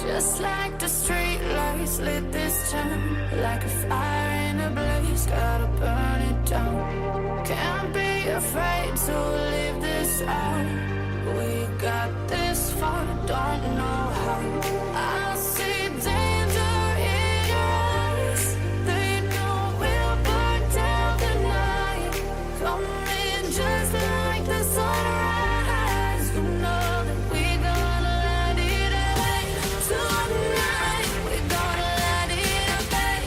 Just like the street lights lit this town, like a fire in a blaze, gotta burn it down. Can't be afraid to leave this out. We got this far, don't know how. I see danger in your eyes. They know we'll burn down the night. Come in just like the sunrise. You know that we gonna let it away. Tonight, we gonna let it away. Tonight,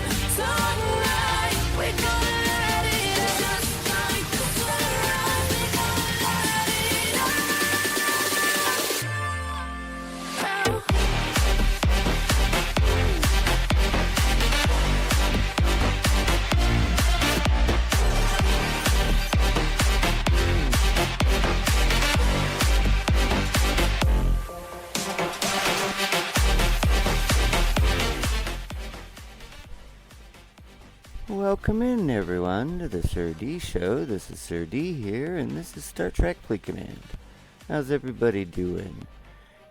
we gonna let it away. Just like the sunrise, we gonna let it away. Welcome in, everyone, to the SirD show. This is SirD here, and this is Star Trek Fleet Command. How's everybody doing?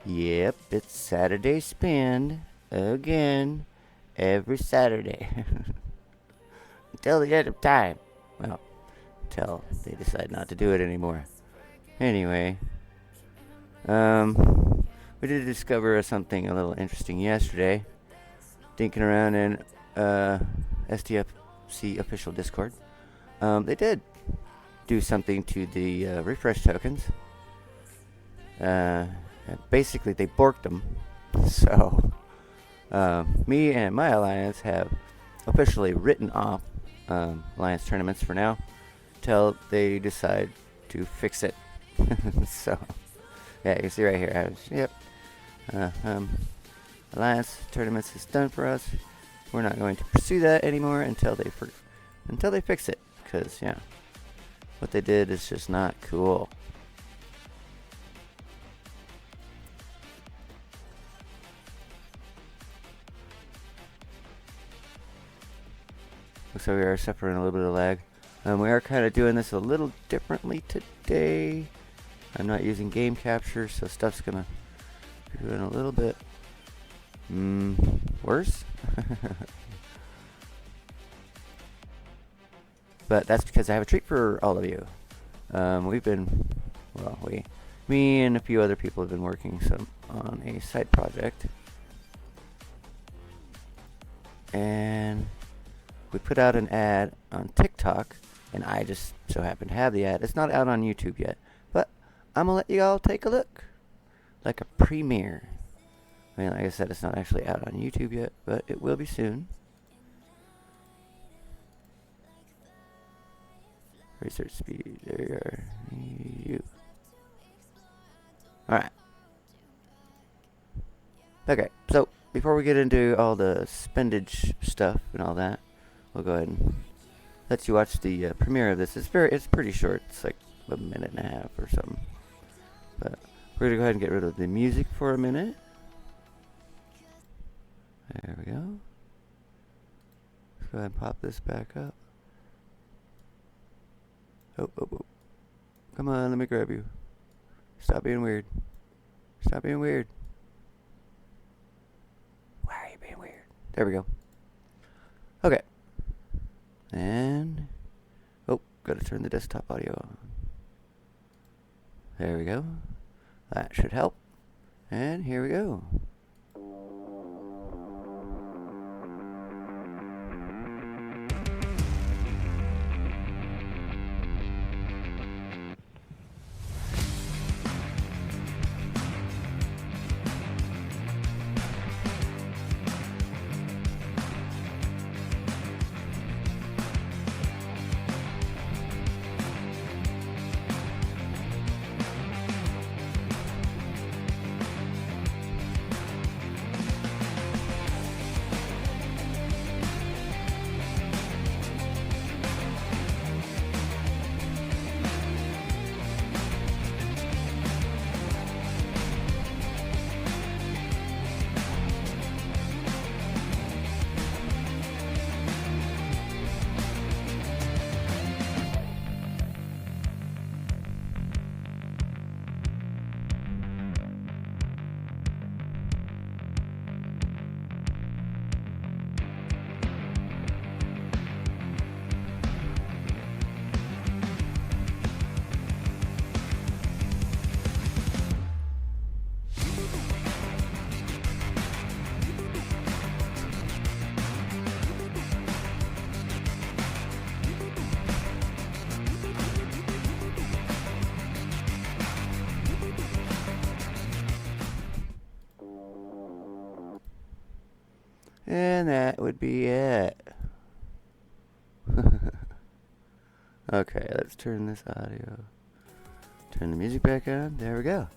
Yep, it's Saturday Spin again, every Saturday. Until the end of time. Well, until they decide not to do it anymore. Anyway, we did discover something a little interesting yesterday. Dinking around in STFC official Discord. They did do something to the refresh tokens. Basically, they borked them. So, me and my alliance have officially written off alliance tournaments for now till they decide to fix it. So, yeah, you can see right here. Yep. Alliance tournaments is done for us. We're not going to pursue that anymore until they fix it, because yeah, what they did is just not cool. Looks like we are suffering a little bit of lag. We are kind of doing this a little differently today. I'm not using game capture, so stuff's gonna be doing a little bit worse. But that's because I have a treat for all of you. Me and a few other people have been working on a side project. And we put out an ad on TikTok, and I just so happen to have the ad. It's not out on YouTube yet, but I'm gonna let you all take a look. Like a premiere. I mean, like I said, it's not actually out on YouTube yet, but it will be soon. Research speed, there you are. You. Alright. Okay, so before we get into all the spendage stuff and all that, we'll go ahead and let you watch the premiere of this. It's pretty short. It's like a minute and a half or something. But we're gonna go ahead and get rid of the music for a minute. There we go. Let's go ahead and pop this back up. Oh. Come on, let me grab you. Stop being weird. Stop being weird. Why are you being weird? There we go. Okay. And... oh, gotta turn the desktop audio on. There we go. That should help. And here we go. And that would be it. Okay, let's turn this audio. Turn the music back on. There we go.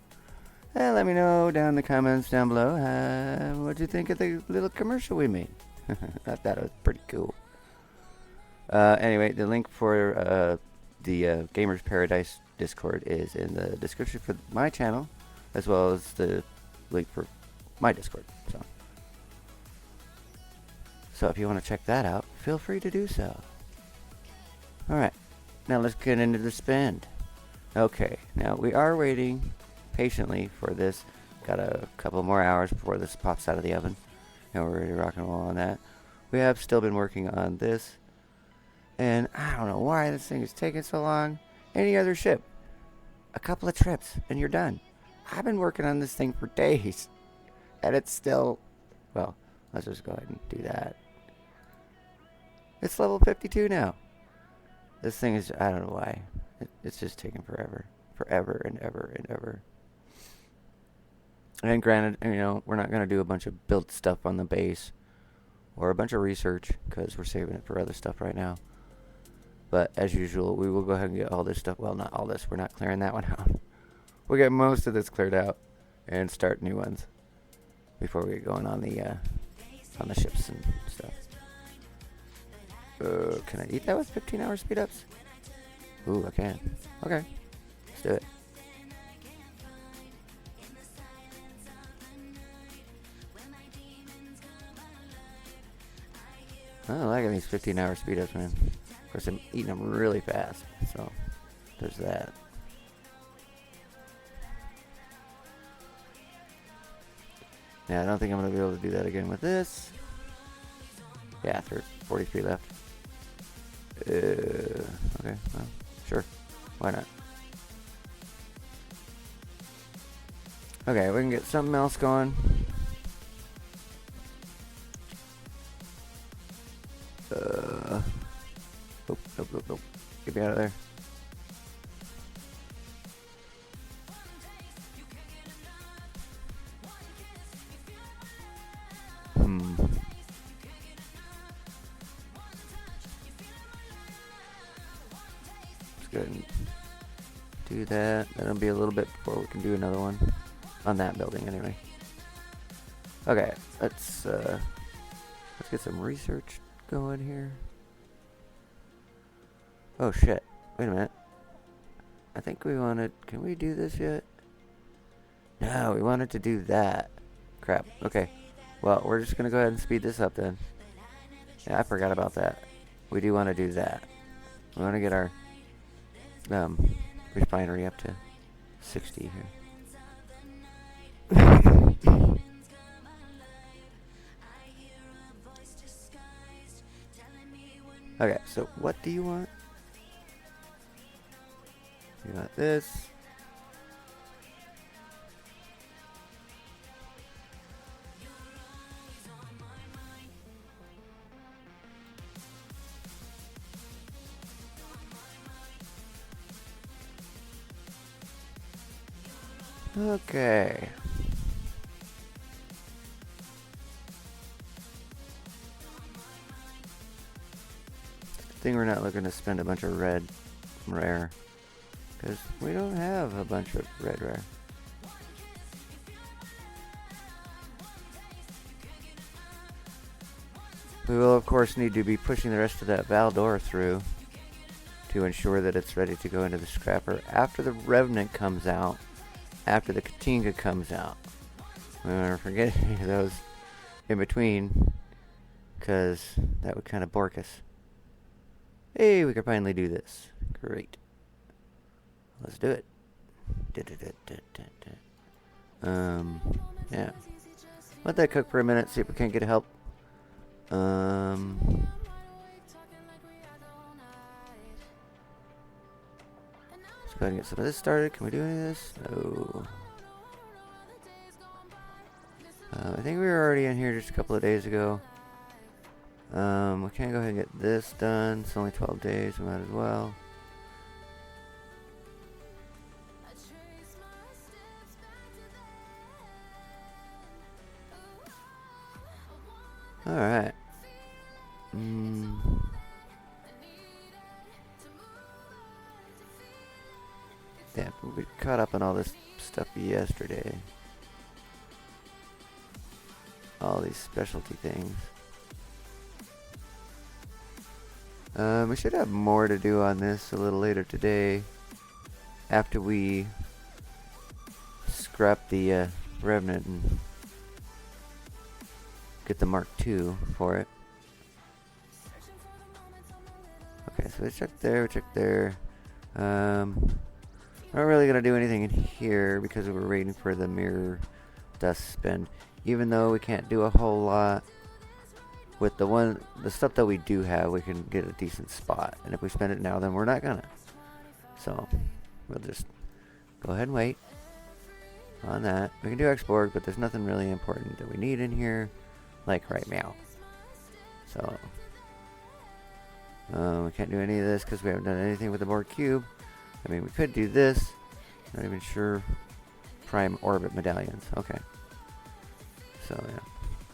Let me know down in the comments down below what you think of the little commercial we made. I thought it was pretty cool. Anyway, the link for the Gamers Paradise Discord is in the description for my channel, as well as the link for my Discord. So if you want to check that out, feel free to do so. Alright, now let's get into the spend. Okay, now we are waiting patiently for this. Got a couple more hours before this pops out of the oven. And we're ready to rock and roll on that. We have still been working on this. And I don't know why this thing is taking so long. Any other ship, a couple of trips, and you're done. I've been working on this thing for days. And it's still... Well, let's just go ahead and do that. It's level 52 now. This thing is... I don't know why. It's just taking forever. Forever and ever and ever. And granted, you know, we're not going to do a bunch of build stuff on the base. Or a bunch of research, because we're saving it for other stuff right now. But as usual, we will go ahead and get all this stuff. Well, not all this. We're not clearing that one out. We'll get most of this cleared out and start new ones before we get going on the ships and stuff. Can I eat that with 15-hour speed ups? Ooh, I can. Okay, let's do it. I'm liking these 15-hour speed ups, man. Of course, I'm eating them really fast, so there's that. Now, I don't think I'm going to be able to do that again with this. Yeah, 43 left. Okay, well, sure. Why not? Okay, we can get something else going. Nope. Get me out of there. Let's go ahead and do that. That'll be a little bit before we can do another one. On that building, anyway. Okay, let's get some research going here. Oh shit, wait a minute. I think we wanted... Can we do this yet? No, we wanted to do that. Crap, okay. Well, we're just gonna go ahead and speed this up then. Yeah, I forgot about that. We do want to do that. We want to get our refinery up to 60 here. Okay, so what do you want? You want this. Okay. Good thing we're not looking to spend a bunch of red rare, because we don't have a bunch of red rare. We will of course need to be pushing the rest of that Valdor through to ensure that it's ready to go into the scrapper after the Revenant comes out, after the Katinga comes out. We don't want to forget any of those in between, because that would kind of bork us. Hey, we can finally do this. Great. Let's do it. Yeah. Let that cook for a minute, see if we can't get help. Let's go ahead and get some of this started. Can we do any of this? No. I think we were already in here just a couple of days ago. We can't go ahead and get this done. It's only 12 days. We might as well. Alright. Damn, we caught up on all this stuff yesterday. All these specialty things. We should have more to do on this a little later today. After we scrap the Revenant and get the Mark II for it. Okay, so we checked there, we checked there. Not really gonna do anything in here because we were waiting for the mirror dust spend. Even though we can't do a whole lot with the stuff that we do have, we can get a decent spot. And if we spend it now, then we're not gonna. So we'll just go ahead and wait on that. We can do export, but there's nothing really important that we need in here, like right now. So we can't do any of this because we haven't done anything with the board cube. I mean, we could do this. Not even sure. Prime orbit medallions. Okay. So yeah,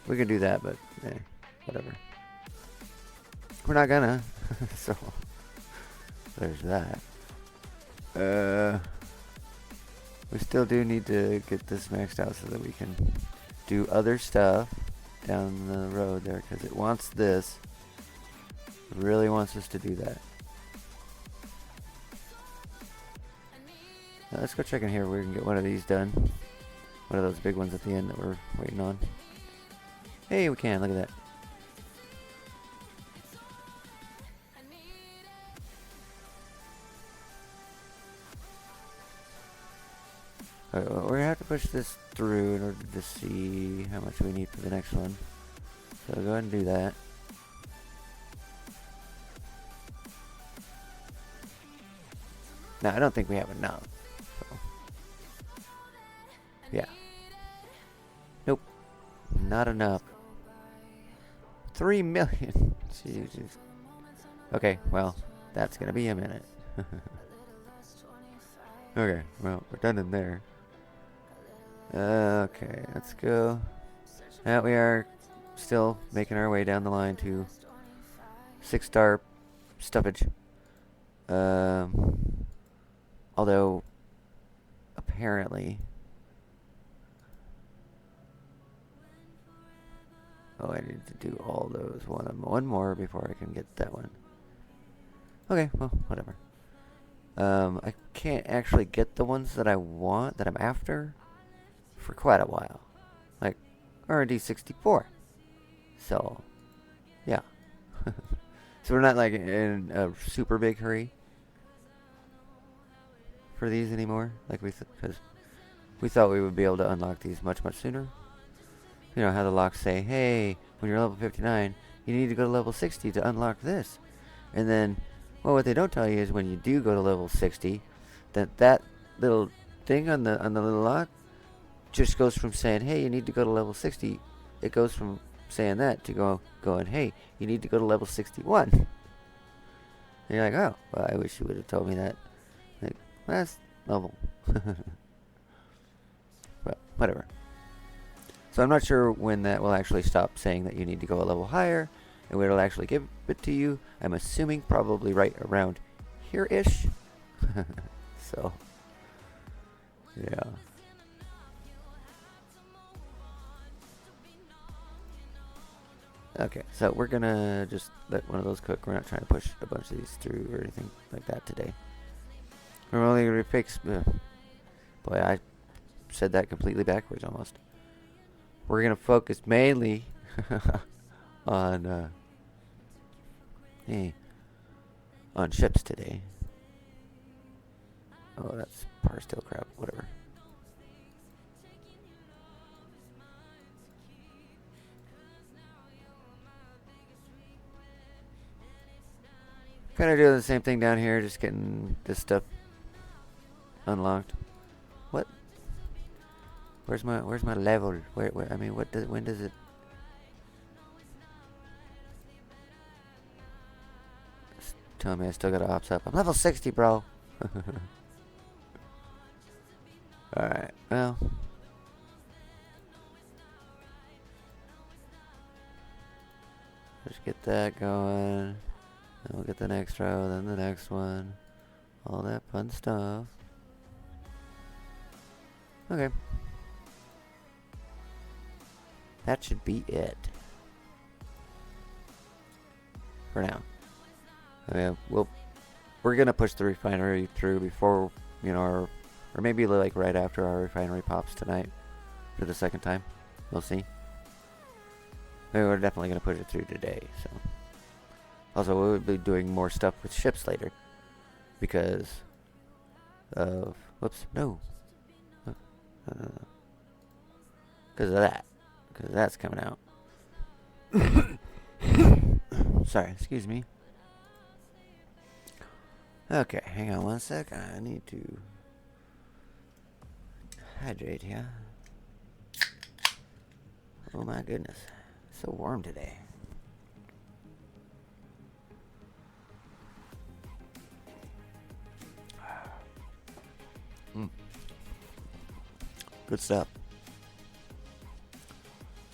we can do that, but whatever. We're not gonna. So there's that. We still do need to get this maxed out so that we can do other stuff down the road there, because it wants this. It really wants us to do that. Now let's go check in here. We can get one of these done. One of those big ones at the end that we're waiting on. Hey, we can. Look at that. Alright, well, we're gonna have to push this through in order to see how much we need for the next one. So go ahead and do that. No, I don't think we have enough. So. Yeah. Nope. Not enough. 3 million. Jesus. Okay, well, that's gonna be a minute. Okay, well, we're done in there. Okay, let's go. Now we are still making our way down the line to 6-star stuffage. Although, apparently... Oh, I need to do all those. One more before I can get that one. Okay, well, whatever. I can't actually get the ones that I want, that I'm after, for quite a while. Like, R&D 64. So, yeah. So we're not, like, in a super big hurry for these anymore. Like, because we thought we would be able to unlock these much, much sooner. You know, how the locks say, hey, when you're level 59, you need to go to level 60 to unlock this. And then, well, what they don't tell you is when you do go to level 60, that little thing on the little lock just goes from saying, hey, you need to go to level 60. It goes from saying that to going, hey, you need to go to level 61. And you're like, oh, well, I wish you would have told me that. Like, last level. Well, whatever. So I'm not sure when that will actually stop saying that you need to go a level higher and when it'll actually give it to you. I'm assuming probably right around here-ish. So, yeah. Okay, so we're gonna just let one of those cook. We're not trying to push a bunch of these through or anything like that today. We're only gonna fix... boy, I said that completely backwards almost. We're gonna focus mainly on on ships today. Oh, that's power steel crap. Whatever. Kind of doing the same thing down here, just getting this stuff unlocked. What? Where's my level? Where I mean, when does it? Tell me I still got ops up. I'm level 60, bro. Alright, well. get that going. Then we'll get the next row, then the next one. All that fun stuff. Okay. That should be it. For now. I mean, we're gonna push the refinery through before, you know, or maybe like right after our refinery pops tonight for the second time. We'll see. I mean, we're definitely gonna push it through today. So, also we'll be doing more stuff with ships later because of whoops no, because of that, because that's coming out. Sorry, excuse me. Okay, hang on one sec. I need to hydrate here. Oh my goodness. It's so warm today. Good stuff.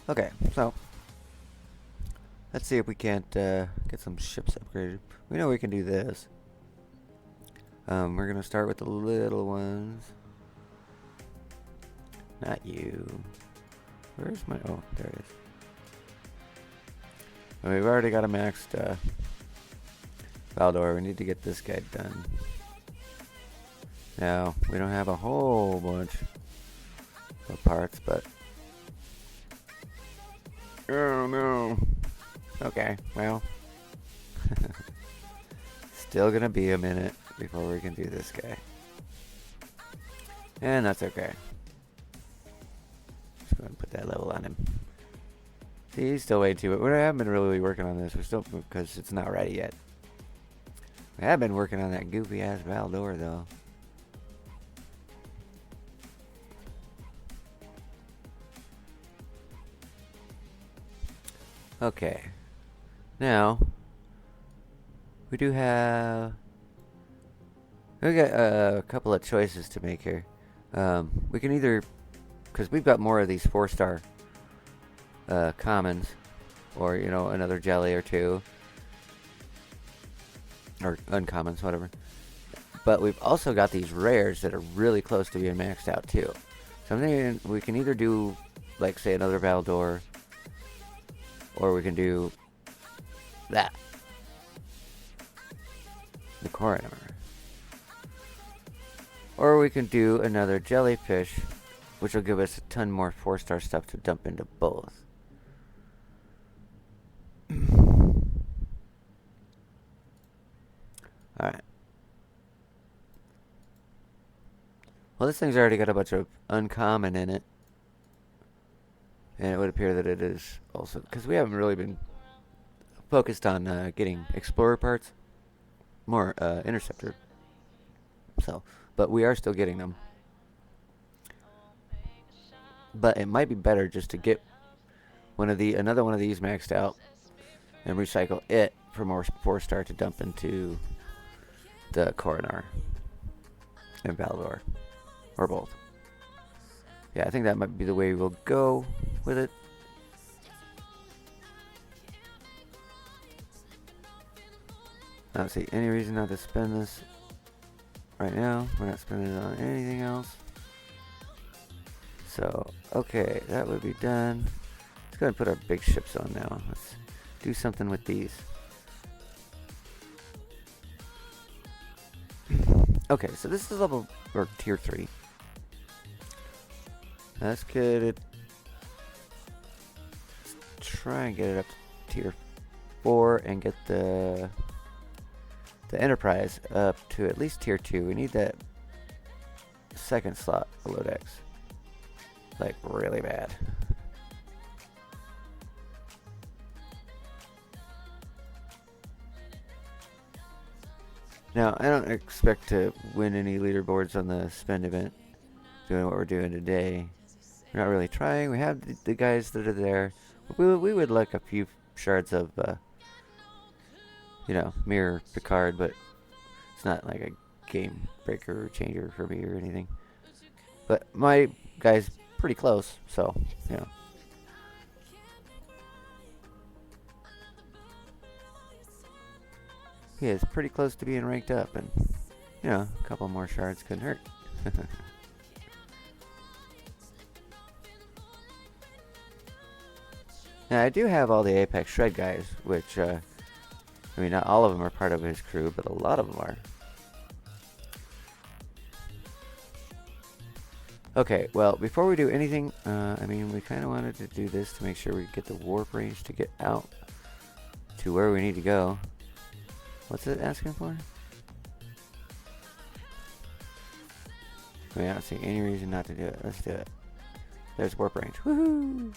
Okay, so let's see if we can't get some ships upgraded. We know we can do this. We're gonna start with the little ones. Not you. Where's my... Oh, there it is. Well, we've already got a maxed Valdor. We need to get this guy done. Now, we don't have a whole bunch of parts, but... Oh, no. Okay, well... Still gonna be a minute before we can do this guy. And that's okay. Just go ahead and put that level on him. See, he's still way too... We haven't been really working on this. We're still... Because it's not ready yet. We have been working on that goofy-ass Valdor, though. Okay. Now... We do have... We got a couple of choices to make here. We can either... Because we've got more of these 4-star commons. Or, you know, another jelly or two. Or uncommons, whatever. But we've also got these rares that are really close to being maxed out, too. So I'm thinking we can either do, like, say, another Valdor. Or we can do... that. The coroner. Or we can do another jellyfish, which will give us a ton more 4-star stuff to dump into both. Alright. Well, this thing's already got a bunch of uncommon in it. And it would appear that it is also... Because we haven't really been focused on getting explorer parts. More interceptor. So, but we are still getting them. But it might be better just to get another one of these maxed out and recycle it for more 4-star to dump into the coroner and Valdor, or both. Yeah, I think that might be the way we'll go with it. I don't see any reason not to spend this right now. We're not spending it on anything else. So, okay, that would be done. Let's go ahead and put our big ships on now. Let's do something with these. Okay, so this is level, or tier 3. Let's get it. Let's try and get it up to tier 4 and get the Enterprise up to at least tier 2. We need that second slot below decks. Like, really bad. Now, I don't expect to win any leaderboards on the spend event, doing what we're doing today. We're not really trying. We have the guys that are there. We would like a few shards of, you know, Mirror Picard, but it's not like a game breaker or changer for me or anything. But my guy's pretty close, so, you know. he is pretty close to being ranked up, and you know, a couple more shards couldn't hurt. Now I do have all the Apex Shred guys, which I mean, not all of them are part of his crew, but a lot of them are. Okay, well, before we do anything, I mean, we kind of wanted to do this to make sure we get the warp range to get out to where we need to go. What's it asking for? I mean, I don't see any reason not to do it. Let's do it. There's warp range. Woohoo!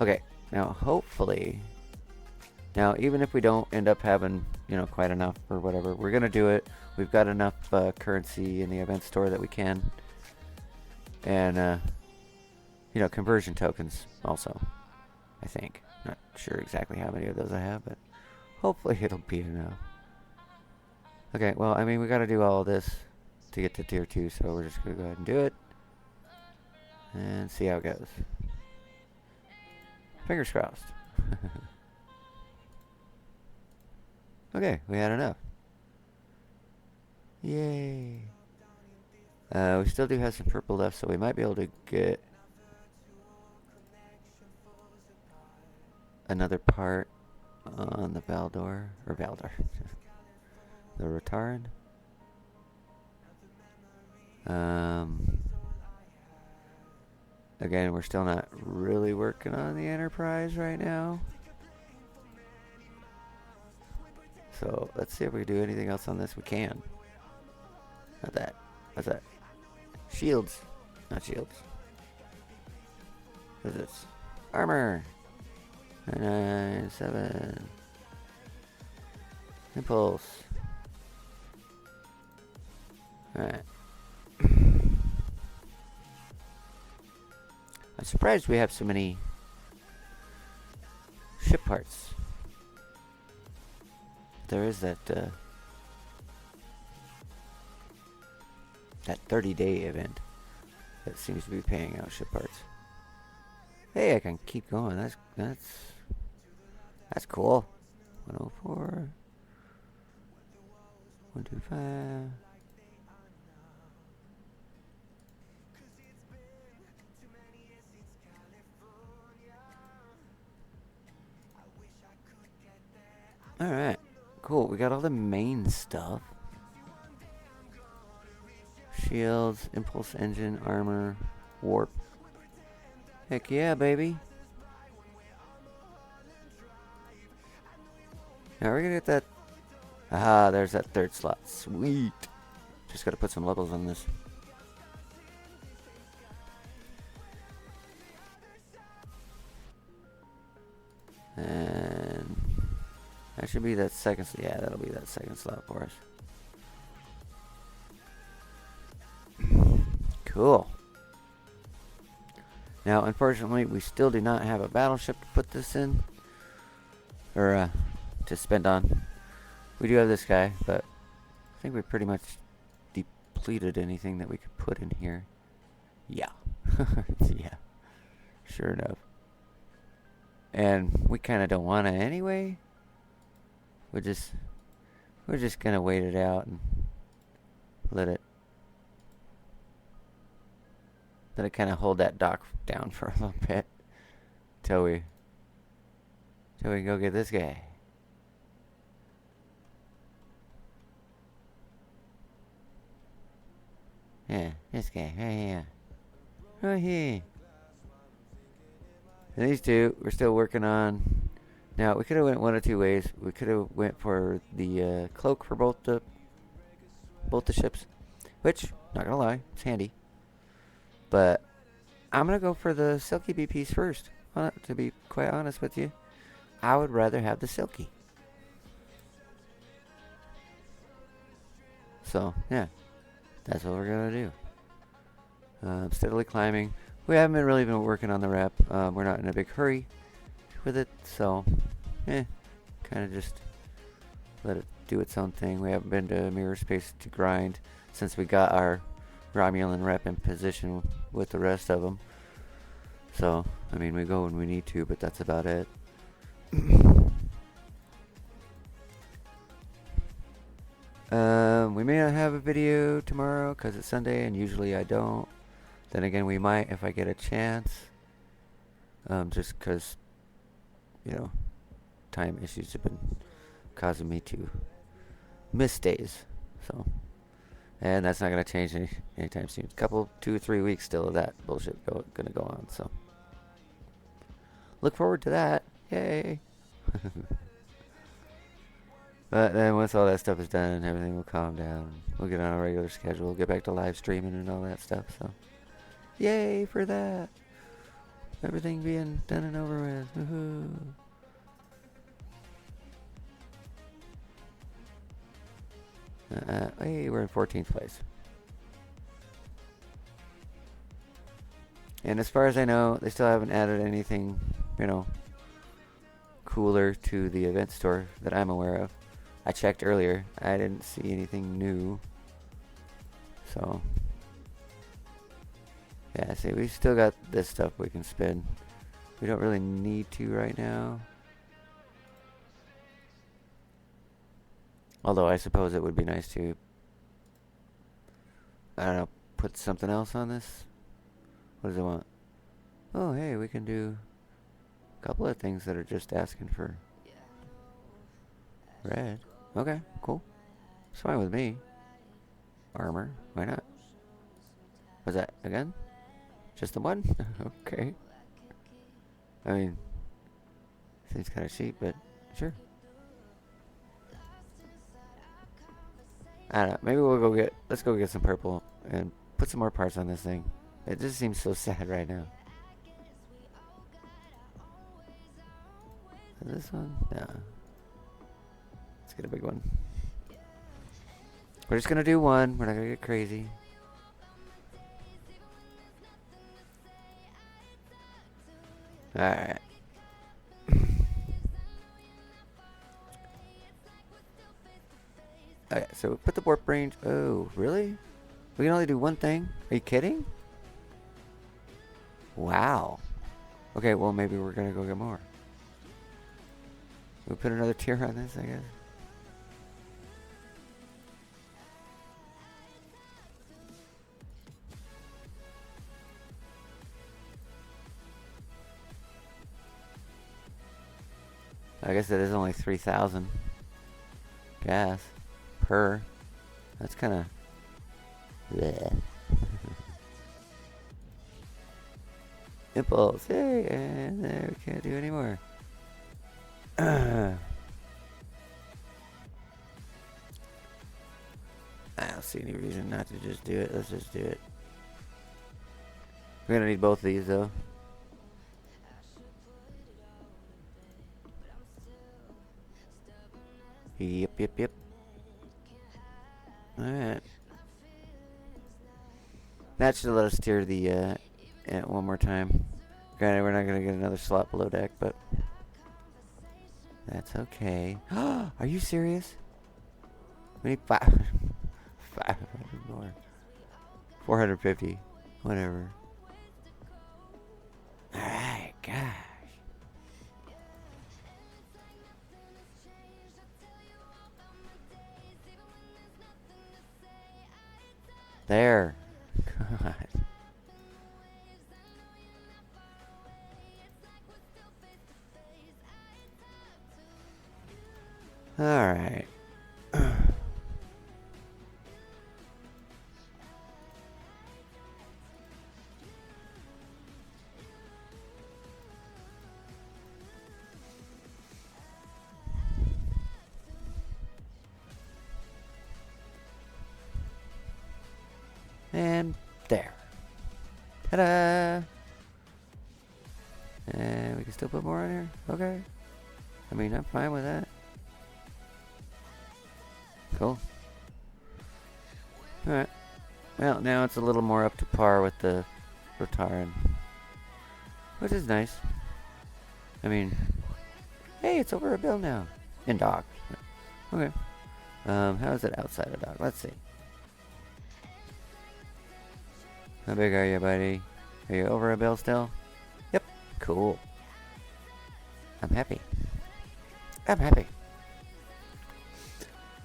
Okay, now hopefully, now even if we don't end up having, you know, quite enough or whatever, we're gonna do it. We've got enough currency in the event store that we can, and you know, conversion tokens also. I think, not sure exactly how many of those I have, but hopefully it'll be enough. Okay, well, I mean, we got to do all of this to get to tier 2, so we're just gonna go ahead and do it and see how it goes. Fingers crossed. Okay, we had enough. Yay. We still do have some purple left, so we might be able to get another part on the Valdor, or Valdor, the Rotaran. Again, we're still not really working on the Enterprise right now. So let's see if we can do anything else on this. We can. Not that. What's that? Shields. Not shields. What is this? Armor. 997. Impulse. Alright. I'm surprised we have so many ship parts. There is that that 30-day event that seems to be paying out ship parts. Hey, I can keep going. That's cool. 104. 125. Alright, cool. We got all the main stuff. Shields, impulse engine, armor, warp. Heck yeah, baby. Now we're gonna get that. Aha, there's that third slot. Sweet. Just gotta put some levels on this. And that should be that second. Yeah, that'll be that second slot for us. Cool. Now, unfortunately, we still do not have a battleship to put this in, or to spend on. We do have this guy, but I think we pretty much depleted anything that we could put in here. Yeah. Yeah. Sure enough. And we kind of don't want to anyway. We're just gonna wait it out and let it kind of hold that dock down for a little bit till we go get this guy. Yeah, this guy right here. Right here. And these two we're still working on. Now, we could have went one of two ways. We could have went for the cloak for both the ships, which, not gonna lie, it's handy. But I'm gonna go for the Silky BPs first. To be quite honest with you, I would rather have the Silky. So yeah, that's what we're gonna do. Steadily climbing. We haven't really been working on the rep. We're not in a big hurry with it, so kind of just let it do its own thing. We haven't been to mirror space to grind since we got our Romulan rep in position with the rest of them. So I mean, we go when we need to, but that's about it. We may not have a video tomorrow because it's Sunday, and usually I don't. Then again, we might if I get a chance. Just because, you know, time issues have been causing me to miss days. So, and that's not going to change anytime soon. Couple, 2 or 3 weeks still of that bullshit going to go on. So, look forward to that. Yay. But then once all that stuff is done, everything will calm down. We'll get on a regular schedule. Get back to live streaming and all that stuff. So, yay for that. Everything being done and over with. Woohoo. Hey, we're in 14th place. And as far as I know, they still haven't added anything, you know, cooler to the event store that I'm aware of. I checked earlier. I didn't see anything new. So, yeah, see, we still got this stuff we can spin. We don't really need to right now. Although I suppose it would be nice to, I don't know, put something else on this. What does it want? Oh, hey, we can do a couple of things that are just asking for red. Okay, cool. It's fine with me. Armor, why not? Was that again? Just the one? Okay. I mean, seems kind of cheap, but sure. I don't know. Maybe let's go get some purple and put some more parts on this thing. It just seems so sad right now. This one? No. Let's get a big one. We're just gonna do one. We're not gonna get crazy. Alright. Okay, so put the warp range. Oh, really? We can only do one thing? Are you kidding? Wow. Okay, well, maybe we're gonna go get more. We'll put another tier on this, I guess. I guess that is only 3,000 gas per. That's kind of bleh. Impulse. Hey, and there we can't do anymore. I don't see any reason not to just do it. Let's just do it. We're gonna need both of these though. Yep. Alright. That should let us steer the one more time. Granted, we're not gonna get another slot below deck, but that's okay. Are you serious? We need 500 more. 450. Whatever. Alright, gosh. There. God. Alright. And there. Ta-da! And we can still put more on here? Okay. I mean, I'm fine with that. Cool. Alright. Well, now it's a little more up to par with the Rotaran. Which is nice. I mean, hey, it's over a bill now. In dock. Okay. How is it outside of dock? Let's see. How big are you, buddy? Are you over a bill still? Yep. Cool. I'm happy. I'm happy.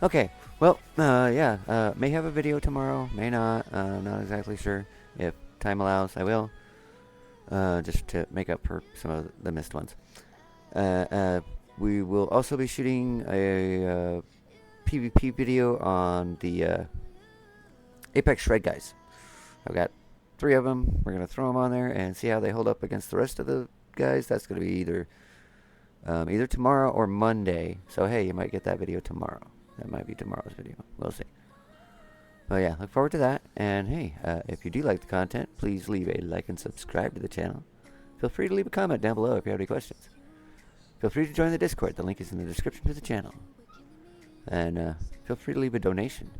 Okay. Well, yeah. May have a video tomorrow. May not. Not exactly sure. If time allows, I will. Just to make up for some of the missed ones. We will also be shooting a PvP video on the Apex Shred guys. I've got 3 of them. We're going to throw them on there and see how they hold up against the rest of the guys. That's going to be either tomorrow or Monday. So, hey, you might get that video tomorrow. That might be tomorrow's video. We'll see. But yeah, look forward to that. And hey, if you do like the content, please leave a like and subscribe to the channel. Feel free to leave a comment down below if you have any questions. Feel free to join the Discord. The link is in the description to the channel. And feel free to leave a donation.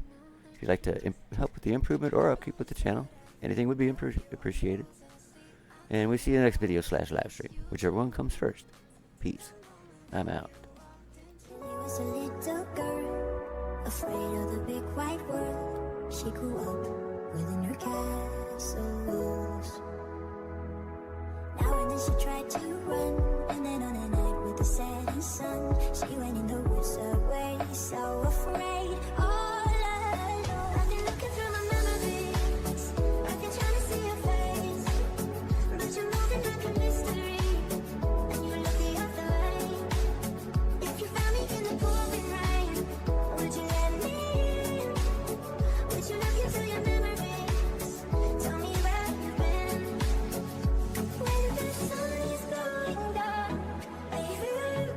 If you'd like to help with the improvement or upkeep with the channel, anything would be appreciated. And we see you in the next video / live stream. Whichever one comes first. Peace. I'm out. There was a little girl, afraid of the big white world. She grew up within her castle walls. Now and then she tried to run, and then on a night with the setting sun, she went in the woods away, so afraid, all alone. I've been looking through my memories, I've been trying to see your face, but you're moving like a mystery, and you look the other way. If you found me in the pouring rain, would you let me in? Would you look into your memories? Tell me where you've been. When the sun is going down, are you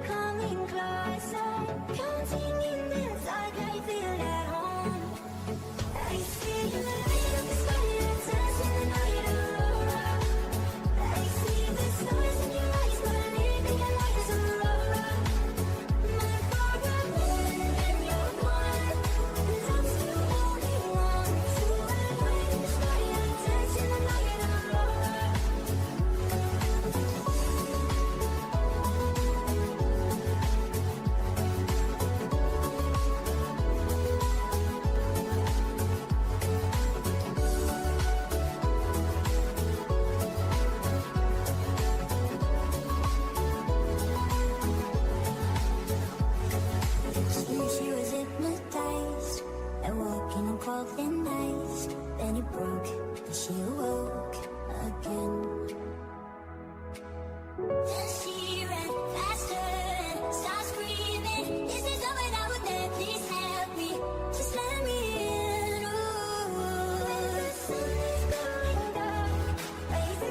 coming closer? Counting in minutes like I feel at home. I see you light up the sky and touch in the night aurora. I see the stars in your eyes, burning like a light as aurora. My father born and you're one, and I'm still holding on to a light in the sky and touch in the night aurora. She was hypnotized and walking on cold thin ice. Then it broke and she awoke again. Then she ran faster and started screaming, this is over now, would there please help me? Just let me in. Ooh. When the sun is going down, are you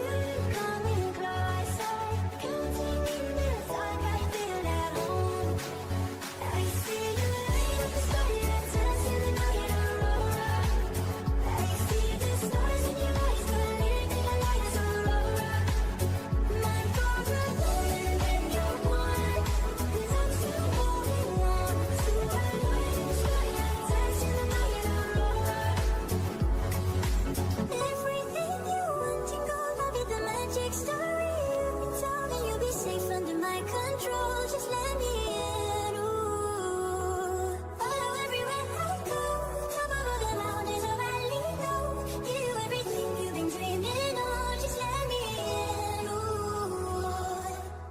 coming closer? Counting in minutes like I feel at home. I see you light up the sky and touch in the night aurora. I see the stars in your eyes, burning like a light as aurora. My father born and you're one, and I'm still holding on to a light in the sky and touch in the night aurora. Everything you want and gold, I'll be the magic story you've been told, and you'll be safe under my control. Just let me